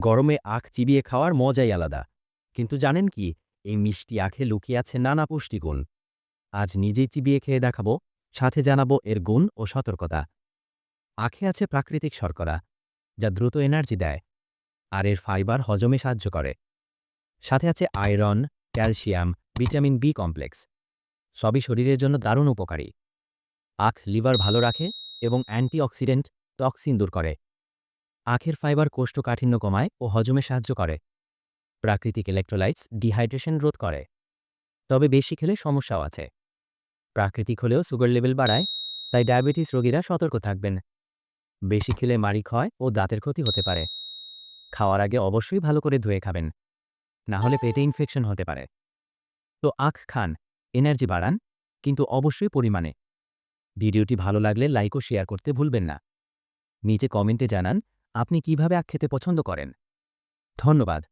গরমে আখ চিবিয়ে খাওয়ার মজাই আলাদা। কিন্তু জানেন কি, এই মিষ্টি আখে লুকিয়ে আছে নানা পুষ্টিগুণ। আজ নিজেই চিবিয়ে খেয়ে দেখাবো, সাথে জানাবো এর গুণ ও সতর্কতা। আখে আছে প্রাকৃতিক শর্করা, যা দ্রুত এনার্জি দেয়, আর এর ফাইবার হজমে সাহায্য করে। সাথে আছে iron, calcium, vitamin B complex, সবই শরীরের জন্য দারুণ উপকারী। আখ লিভার ভালো রাখে এবং অ্যান্টিঅক্সিডেন্ট টক্সিন দূর করে। আখের ফাইবার কোষ্ঠকাঠিন্য কমায় ও হজমে সাহায্য করে। প্রাকৃতিক ইলেকট্রোলাইটস ডিহাইড্রেশন রোধ করে। তবে বেশি খেলে সমস্যাও আছে। প্রাকৃতিক হলেও সুগার লেভেল বাড়ায়, তাই ডায়াবেটিস রোগীরা সতর্ক থাকবেন। বেশি খেলে মাড়ি ক্ষয় ও দাঁতের ক্ষতি হতে পারে। খাওয়ার আগে অবশ্যই ভালো করে ধুয়ে খাবেন, না হলে পেটে ইনফেকশন হতে পারে। তো আখ খান, এনার্জি বাড়ান, কিন্তু অবশ্যই পরিমাণে। ভিডিওটি ভালো লাগলে লাইক ও শেয়ার করতে ভুলবেন না। নিচে কমেন্টে জানান আপনি কিভাবে আখ খেতে পছন্দ করেন। ধন্যবাদ।